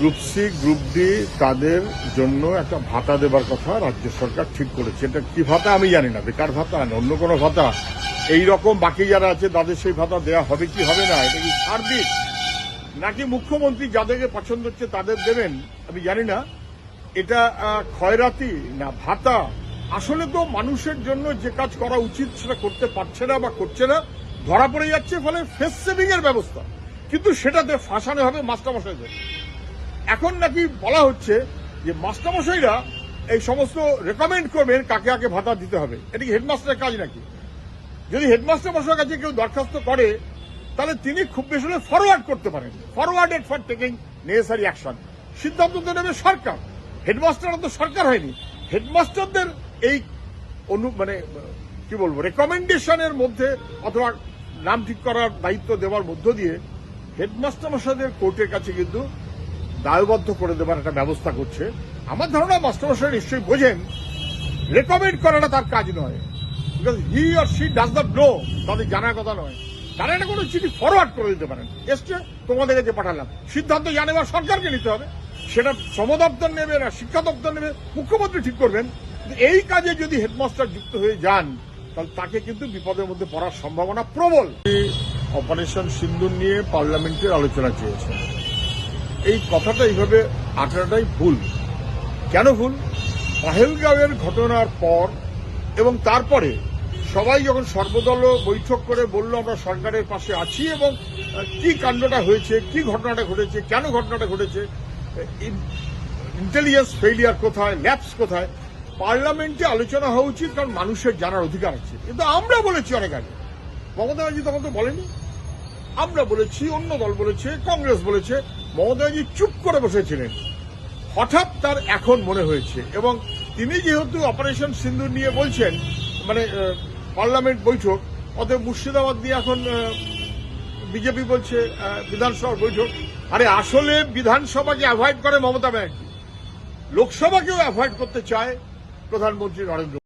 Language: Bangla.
গ্রুপ সি গ্রুপ ডি তাদের জন্য একটা ভাতা দেবার কথা রাজ্য সরকার ঠিক করেছে। এটা কি ভাতা আমি জানি না, বেকার ভাতা না অন্য কোনো ভাতা, এই রকম বাকি যারা আছে তাদের সেই ভাতা দেওয়া হবে কি হবে না, এটা কি সার্বিক নাকি মুখ্যমন্ত্রী যাদেরকে পছন্দ হচ্ছে তাদের দেবেন আমি জানি না। এটা খয়রাতি না ভাতা, আসলে তো মানুষের জন্য যে কাজ করা উচিত সেটা করতে পারছে না বা করছে না, ধরা পড়ে যাচ্ছে, ফলে ফেস সেভিং এর ব্যবস্থা, কিন্তু সেটাতে ফাঁসানো হবে মাস্টারমশাইদের। এখন নাকি বলা হচ্ছে যে মাস্টারমশাইরা এই সমস্ত রেকমেন্ড করবেন কাকে কাকে ভাতা দিতে হবে। এটা কি হেডমাস্টারের কাজ নাকি? যদি হেডমাস্টার মশাইয়ের কাছে কেউ দরখাস্ত করে তাহলে তিনি খুব বেশি হলে ফরওয়ার্ড করতে পারেন, forwarded for taking necessary action. সিদ্ধান্ত তো নেবে সরকার, হেডমাস্টাররা তো সরকার হয়নি। হেডমাস্টারদের এই মানে কি বলবো রেকমেন্ডেশনের মধ্যে অথবা নাম ঠিক করার দায়িত্ব দেওয়ার মধ্য দিয়ে হেডমাস্টার মশাইদের কোর্টের কাছে কিন্তু দায়বদ্ধ করে দেবার একটা ব্যবস্থা করছে। আমার ধারণা মাস্টারমশাই নিশ্চয়ই বোঝেন রেকমেন্ড করাটা তার কাজ নয়, because he or she does not know, তাদের জানার কথা নয়। তারা একটা কোনো চিঠি ফরওয়ার্ড করে দিতে পারেন, এসছে তোমাদের কাছে পাঠালাম, সিদ্ধান্ত জানাবার সরকারকে নিতে হবে, সেটা শ্রম দপ্তর নেবে না শিক্ষা দপ্তর নেবে, মুখ্যমন্ত্রী ঠিক করবেন। এই কাজে যদি হেডমাস্টার যুক্ত হয়ে যান তাহলে তাকে কিন্তু বিপদের মধ্যে পড়ার সম্ভাবনা প্রবল। অপারেশন সিন্দুর নিয়ে পার্লামেন্টের আলোচনা চেয়েছে, এই কথাটা এইভাবে আঁটাটাই ভুল। কেন ভুল? পহেলগাঁওয়ের ঘটনার পর এবং তারপরে সবাই যখন সর্বদলীয় বৈঠক করে বলল আমরা সরকারের পাশে আছি এবং কি কাণ্ডটা হয়েছে, কি ঘটনাটা ঘটেছে, কেন ঘটনাটা ঘটেছে, ইন্টেলিজেন্স ফেইলিয়ার কোথায়, ল্যাপস কোথায়, পার্লামেন্টে আলোচনা হওয়া উচিত, কারণ মানুষের জানার অধিকার আছে। কিন্তু আমরা বলেছি অনেক আগে, মমতা ব্যানার্জি তখন তো বলেনি, আমরা বলেছি, অন্য দল বলেছে, কংগ্রেস বলেছে, মমতা ব্যানার্জি চুপ করে বসেছিলেন। হঠাৎ তার এখন মনে হয়েছে, এবং তিনি যেহেতু অপারেশন সিন্দুর নিয়ে বলছেন, মানে পার্লামেন্ট বৈঠক, অতএব মুর্শিদাবাদ নিয়ে এখন বিজেপি বলছে বিধানসভার বৈঠক। আরে আসলে বিধানসভাকে অ্যাভয়েড করে মমতা ব্যানার্জি, লোকসভাকেও অ্যাভয়েড করতে চায় প্রধানমন্ত্রী নরেন্দ্র